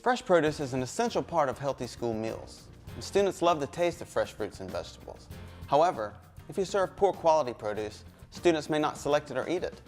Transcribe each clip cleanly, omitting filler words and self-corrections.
Fresh produce is an essential part of healthy school meals, and students love the taste of fresh fruits and vegetables. However, if you serve poor quality produce, students may not select it or eat it.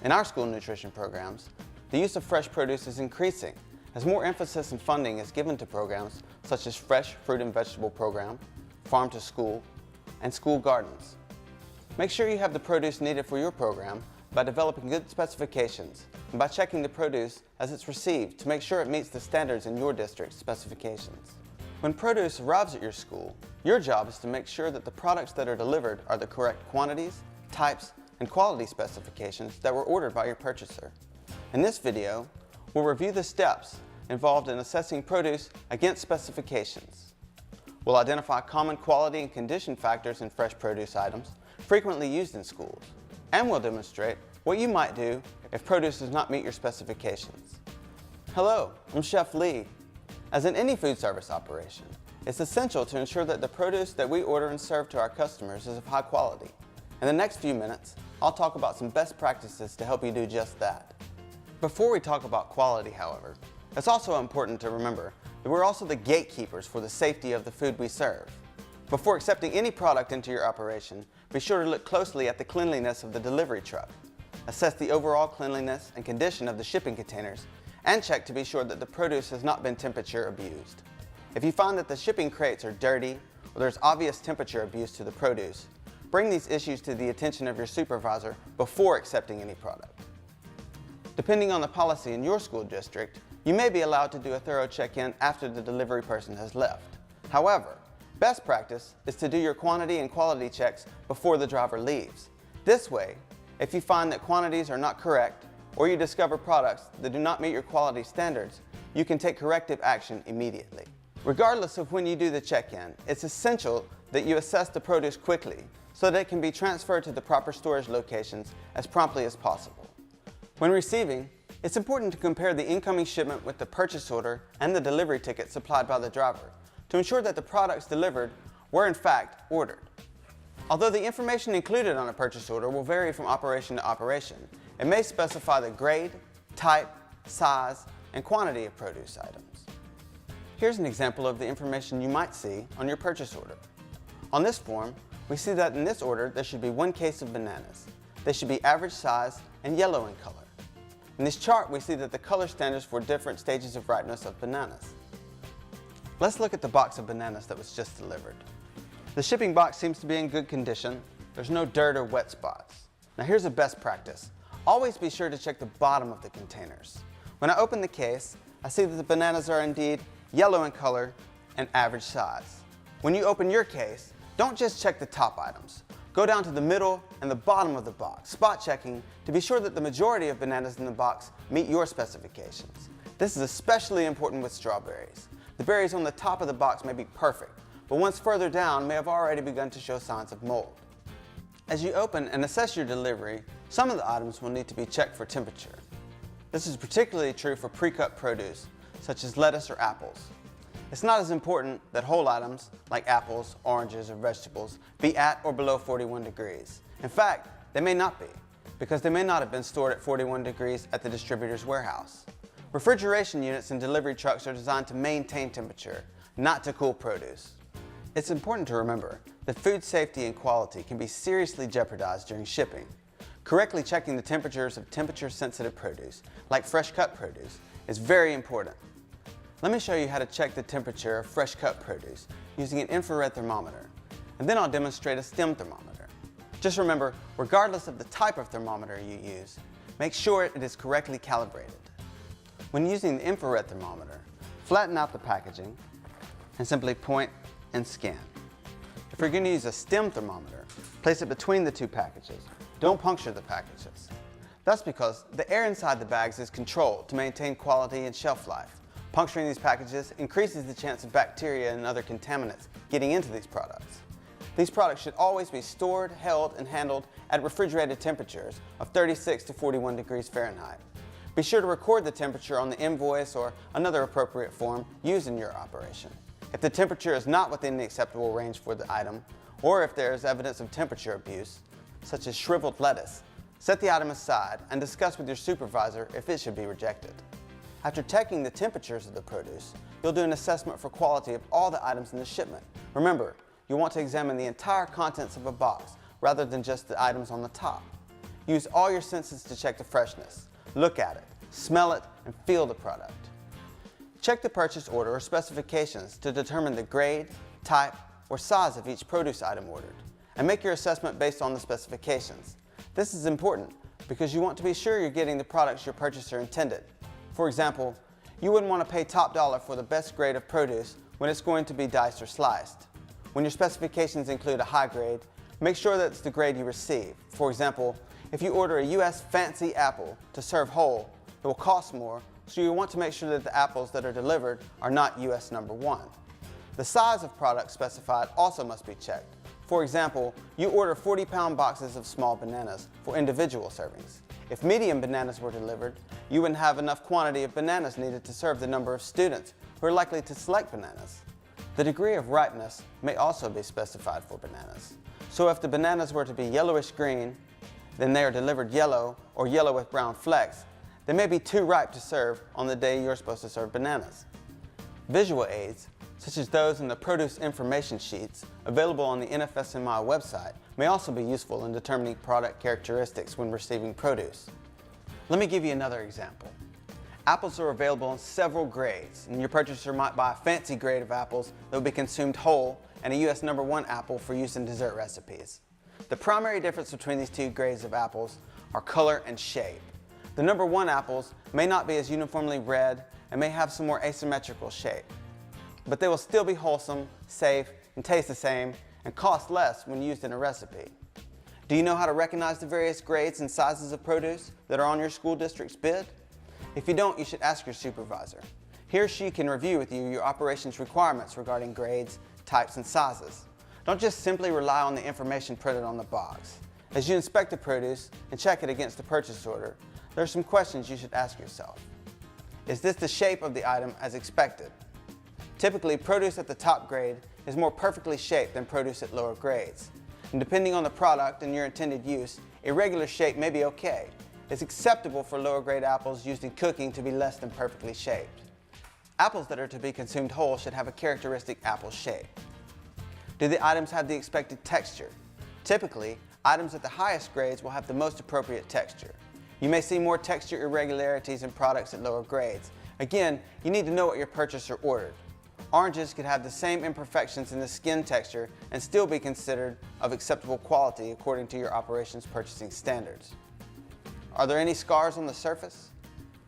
In our school nutrition programs, the use of fresh produce is increasing as more emphasis and funding is given to programs such as Fresh Fruit and Vegetable Program, Farm to School, and School Gardens. Make sure you have the produce needed for your program by developing good specifications and by checking the produce as it's received to make sure it meets the standards in your district's specifications. When produce arrives at your school, your job is to make sure that the products that are delivered are the correct quantities, types, and quality specifications that were ordered by your purchaser. In this video, we'll review the steps involved in assessing produce against specifications. We'll identify common quality and condition factors in fresh produce items frequently used in schools, and we'll demonstrate what you might do if produce does not meet your specifications. Hello, I'm Chef Lee. As in any food service operation, it's essential to ensure that the produce that we order and serve to our customers is of high quality. In the next few minutes, I'll talk about some best practices to help you do just that. Before we talk about quality, however, it's also important to remember that we're also the gatekeepers for the safety of the food we serve. Before accepting any product into your operation, be sure to look closely at the cleanliness of the delivery truck. Assess the overall cleanliness and condition of the shipping containers, and check to be sure that the produce has not been temperature abused. If you find that the shipping crates are dirty or there's obvious temperature abuse to the produce, bring these issues to the attention of your supervisor before accepting any product. Depending on the policy in your school district, you may be allowed to do a thorough check-in after the delivery person has left. However, best practice is to do your quantity and quality checks before the driver leaves. This way, if you find that quantities are not correct or you discover products that do not meet your quality standards, you can take corrective action immediately. Regardless of when you do the check-in, it's essential that you assess the produce quickly so that it can be transferred to the proper storage locations as promptly as possible. When receiving, it's important to compare the incoming shipment with the purchase order and the delivery ticket supplied by the driver to ensure that the products delivered were in fact ordered. Although the information included on a purchase order will vary from operation to operation, it may specify the grade, type, size, and quantity of produce items. Here's an example of the information you might see on your purchase order. On this form, we see that in this order there should be 1 case of bananas. They should be average size and yellow in color. In this chart, we see that the color standards for different stages of ripeness of bananas. Let's look at the box of bananas that was just delivered. The shipping box seems to be in good condition. There's no dirt or wet spots. Now here's a best practice. Always be sure to check the bottom of the containers. When I open the case, I see that the bananas are indeed yellow in color and average size. When you open your case, don't just check the top items. Go down to the middle and the bottom of the box, spot checking to be sure that the majority of bananas in the box meet your specifications. This is especially important with strawberries. The berries on the top of the box may be perfect, but once further down may have already begun to show signs of mold. As you open and assess your delivery, some of the items will need to be checked for temperature. This is particularly true for pre-cut produce, such as lettuce or apples. It's not as important that whole items, like apples, oranges, or vegetables, be at or below 41 degrees. In fact, they may not be, because they may not have been stored at 41 degrees at the distributor's warehouse. Refrigeration units and delivery trucks are designed to maintain temperature, not to cool produce. It's important to remember that food safety and quality can be seriously jeopardized during shipping. Correctly checking the temperatures of temperature-sensitive produce, like fresh-cut produce, is very important. Let me show you how to check the temperature of fresh-cut produce using an infrared thermometer, and then I'll demonstrate a STEM thermometer. Just remember, regardless of the type of thermometer you use, make sure it is correctly calibrated. When using the infrared thermometer, flatten out the packaging and simply point and scan. If you're going to use a STEM thermometer, place it between the two packages. Don't puncture the packages. That's because the air inside the bags is controlled to maintain quality and shelf life. Puncturing these packages increases the chance of bacteria and other contaminants getting into these products. These products should always be stored, held, and handled at refrigerated temperatures of 36 to 41 degrees Fahrenheit. Be sure to record the temperature on the invoice or another appropriate form used in your operation. If the temperature is not within the acceptable range for the item, or if there is evidence of temperature abuse, such as shriveled lettuce, set the item aside and discuss with your supervisor if it should be rejected. After checking the temperatures of the produce, you'll do an assessment for quality of all the items in the shipment. Remember, you want to examine the entire contents of a box rather than just the items on the top. Use all your senses to check the freshness. Look at it, smell it, and feel the product. Check the purchase order or specifications to determine the grade, type, or size of each produce item ordered, and make your assessment based on the specifications. This is important because you want to be sure you're getting the products your purchaser intended. For example, you wouldn't want to pay top dollar for the best grade of produce when it's going to be diced or sliced. When your specifications include a high grade, make sure that it's the grade you receive. For example, if you order a US fancy apple to serve whole, it will cost more, so you want to make sure that the apples that are delivered are not US number 1. The size of products specified also must be checked. For example, you order 40-pound boxes of small bananas for individual servings. If medium bananas were delivered, you wouldn't have enough quantity of bananas needed to serve the number of students who are likely to select bananas. The degree of ripeness may also be specified for bananas. So if the bananas were to be yellowish green, then they are delivered yellow or yellow with brown flecks, they may be too ripe to serve on the day you're supposed to serve bananas. Visual aids, such as those in the produce information sheets available on the NFSMI website, may also be useful in determining product characteristics when receiving produce. Let me give you another example. Apples are available in several grades, and your purchaser might buy a fancy grade of apples that will be consumed whole and a US number 1 apple for use in dessert recipes. The primary difference between these two grades of apples are color and shape. The number 1 apples may not be as uniformly red and may have some more asymmetrical shape, but they will still be wholesome, safe, and taste the same, and cost less when used in a recipe. Do you know how to recognize the various grades and sizes of produce that are on your school district's bid? If you don't, you should ask your supervisor. He or she can review with you your operations requirements regarding grades, types, and sizes. Don't just simply rely on the information printed on the box. As you inspect the produce and check it against the purchase order, there are some questions you should ask yourself. Is this the shape of the item as expected? Typically, produce at the top grade is more perfectly shaped than produce at lower grades. And depending on the product and your intended use, irregular shape may be okay. It's acceptable for lower grade apples used in cooking to be less than perfectly shaped. Apples that are to be consumed whole should have a characteristic apple shape. Do the items have the expected texture? Typically, items at the highest grades will have the most appropriate texture. You may see more texture irregularities in products at lower grades. Again, you need to know what your purchaser ordered. Oranges could have the same imperfections in the skin texture and still be considered of acceptable quality according to your operations purchasing standards. Are there any scars on the surface?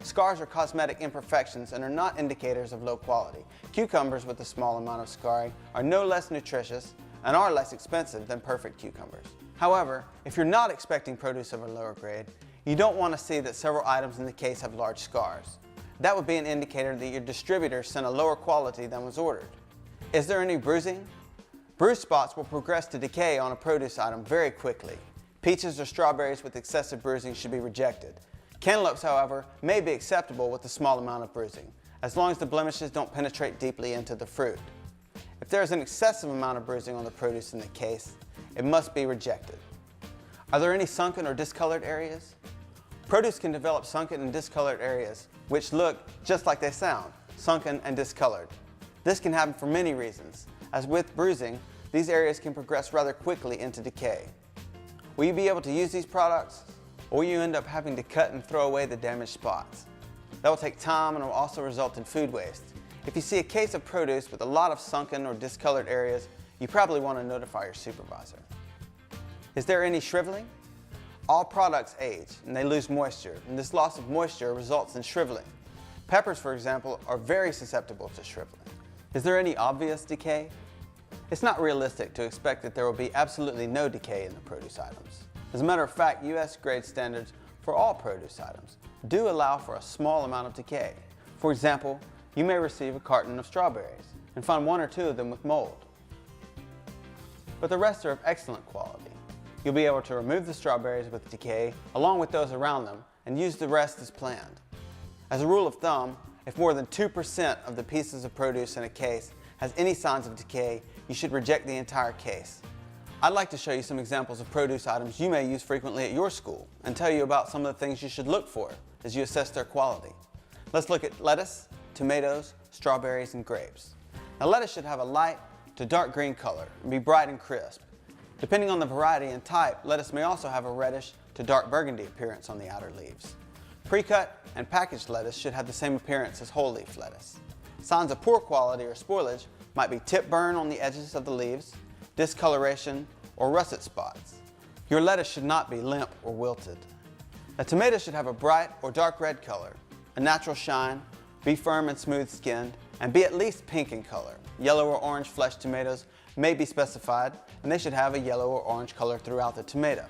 Scars are cosmetic imperfections and are not indicators of low quality. Cucumbers with a small amount of scarring are no less nutritious and are less expensive than perfect cucumbers. However, if you're not expecting produce of a lower grade, you don't want to see that several items in the case have large scars. That would be an indicator that your distributor sent a lower quality than was ordered. Is there any bruising? Bruise spots will progress to decay on a produce item very quickly. Peaches or strawberries with excessive bruising should be rejected. Cantaloupes, however, may be acceptable with a small amount of bruising, as long as the blemishes don't penetrate deeply into the fruit. If there is an excessive amount of bruising on the produce in the case, it must be rejected. Are there any sunken or discolored areas? Produce can develop sunken and discolored areas, which look just like they sound, sunken and discolored. This can happen for many reasons. As with bruising, these areas can progress rather quickly into decay. Will you be able to use these products, or will you end up having to cut and throw away the damaged spots? That will take time and will also result in food waste. If you see a case of produce with a lot of sunken or discolored areas, you probably want to notify your supervisor. Is there any shriveling? All products age and they lose moisture, and this loss of moisture results in shriveling. Peppers, for example, are very susceptible to shriveling. Is there any obvious decay? It's not realistic to expect that there will be absolutely no decay in the produce items. As a matter of fact, US grade standards for all produce items do allow for a small amount of decay. For example, you may receive a carton of strawberries and find 1 or 2 of them with mold. But the rest are of excellent quality. You'll be able to remove the strawberries with decay along with those around them and use the rest as planned. As a rule of thumb, if more than 2% of the pieces of produce in a case has any signs of decay, you should reject the entire case. I'd like to show you some examples of produce items you may use frequently at your school and tell you about some of the things you should look for as you assess their quality. Let's look at lettuce, tomatoes, strawberries, and grapes. Now lettuce should have a light to dark green color and be bright and crisp. Depending on the variety and type, lettuce may also have a reddish to dark burgundy appearance on the outer leaves. Pre-cut and packaged lettuce should have the same appearance as whole leaf lettuce. Signs of poor quality or spoilage might be tip burn on the edges of the leaves, discoloration, or russet spots. Your lettuce should not be limp or wilted. A tomato should have a bright or dark red color, a natural shine, be firm and smooth skinned, and be at least pink in color. Yellow or orange fleshed tomatoes may be specified, and they should have a yellow or orange color throughout the tomato.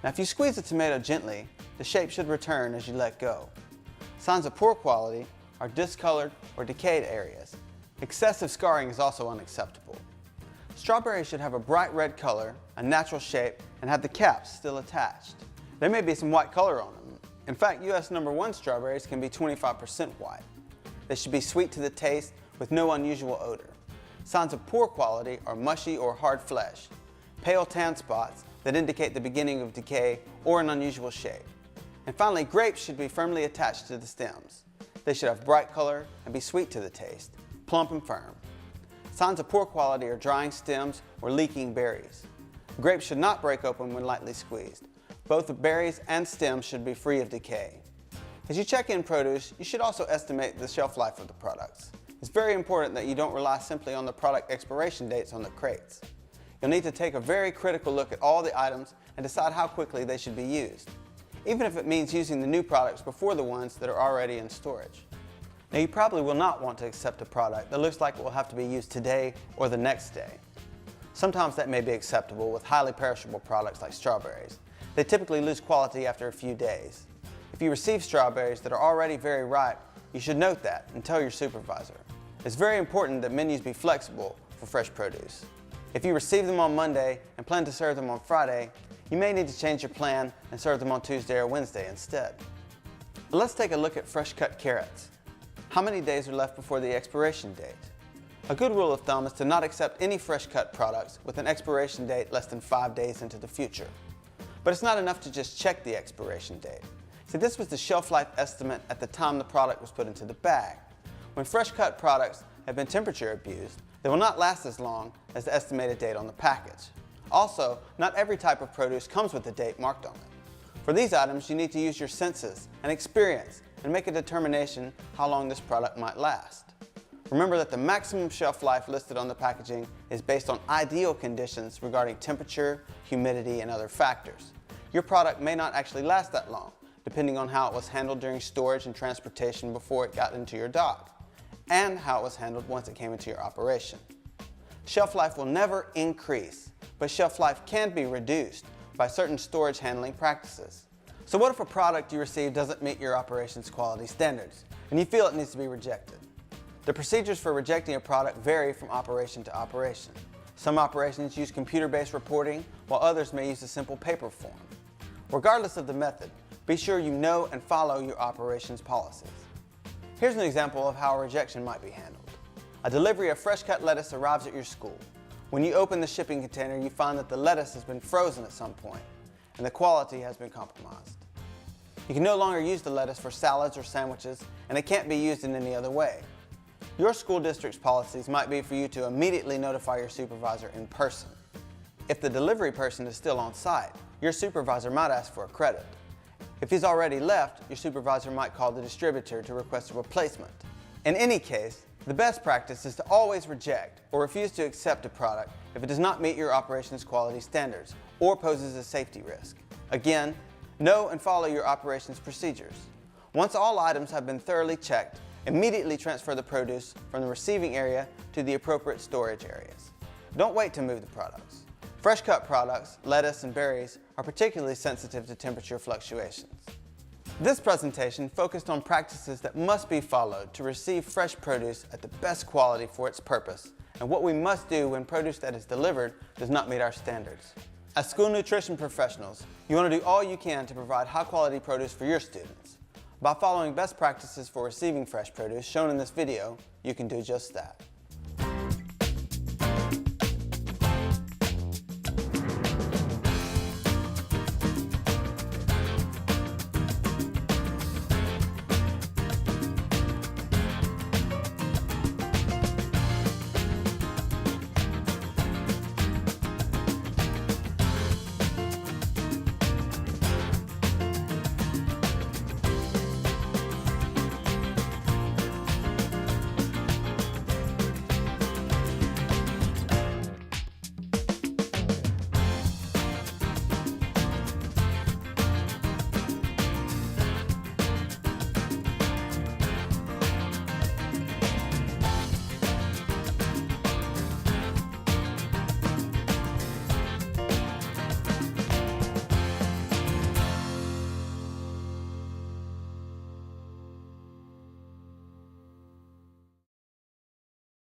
Now if you squeeze the tomato gently, the shape should return as you let go. Signs of poor quality are discolored or decayed areas. Excessive scarring is also unacceptable. Strawberries should have a bright red color, a natural shape, and have the caps still attached. There may be some white color on them. In fact, US #1 strawberries can be 25% white. They should be sweet to the taste with no unusual odor. Signs of poor quality are mushy or hard flesh, pale tan spots that indicate the beginning of decay or an unusual shape. And finally, grapes should be firmly attached to the stems. They should have bright color and be sweet to the taste, plump and firm. Signs of poor quality are drying stems or leaking berries. Grapes should not break open when lightly squeezed. Both the berries and stems should be free of decay. As you check in produce, you should also estimate the shelf life of the products. It's very important that you don't rely simply on the product expiration dates on the crates. You'll need to take a very critical look at all the items and decide how quickly they should be used, even if it means using the new products before the ones that are already in storage. Now you probably will not want to accept a product that looks like it will have to be used today or the next day. Sometimes that may be acceptable with highly perishable products like strawberries. They typically lose quality after a few days. If you receive strawberries that are already very ripe, you should note that and tell your supervisor. It's very important that menus be flexible for fresh produce. If you receive them on Monday and plan to serve them on Friday, you may need to change your plan and serve them on Tuesday or Wednesday instead. But let's take a look at fresh cut carrots. How many days are left before the expiration date? A good rule of thumb is to not accept any fresh cut products with an expiration date less than 5 days into the future. But it's not enough to just check the expiration date. See, this was the shelf life estimate at the time the product was put into the bag. When fresh cut products have been temperature abused, they will not last as long as the estimated date on the package. Also, not every type of produce comes with a date marked on it. For these items, you need to use your senses and experience and make a determination how long this product might last. Remember that the maximum shelf life listed on the packaging is based on ideal conditions regarding temperature, humidity, and other factors. Your product may not actually last that long, depending on how it was handled during storage and transportation before it got into your dock, and how it was handled once it came into your operation. Shelf life will never increase, but shelf life can be reduced by certain storage handling practices. So what if a product you receive doesn't meet your operations quality standards, and you feel it needs to be rejected? The procedures for rejecting a product vary from operation to operation. Some operations use computer-based reporting, while others may use a simple paper form. Regardless of the method, be sure you know and follow your operations policies. Here's an example of how a rejection might be handled. A delivery of fresh cut lettuce arrives at your school. When you open the shipping container, you find that the lettuce has been frozen at some point, and the quality has been compromised. You can no longer use the lettuce for salads or sandwiches, and it can't be used in any other way. Your school district's policies might be for you to immediately notify your supervisor in person. If the delivery person is still on site, your supervisor might ask for a credit. If he's already left, your supervisor might call the distributor to request a replacement. In any case, the best practice is to always reject or refuse to accept a product if it does not meet your operations quality standards or poses a safety risk. Again, know and follow your operations procedures. Once all items have been thoroughly checked, immediately transfer the produce from the receiving area to the appropriate storage areas. Don't wait to move the products. Fresh cut products, lettuce and berries, are particularly sensitive to temperature fluctuations. This presentation focused on practices that must be followed to receive fresh produce at the best quality for its purpose, and what we must do when produce that is delivered does not meet our standards. As school nutrition professionals, you want to do all you can to provide high quality produce for your students. By following best practices for receiving fresh produce shown in this video, you can do just that.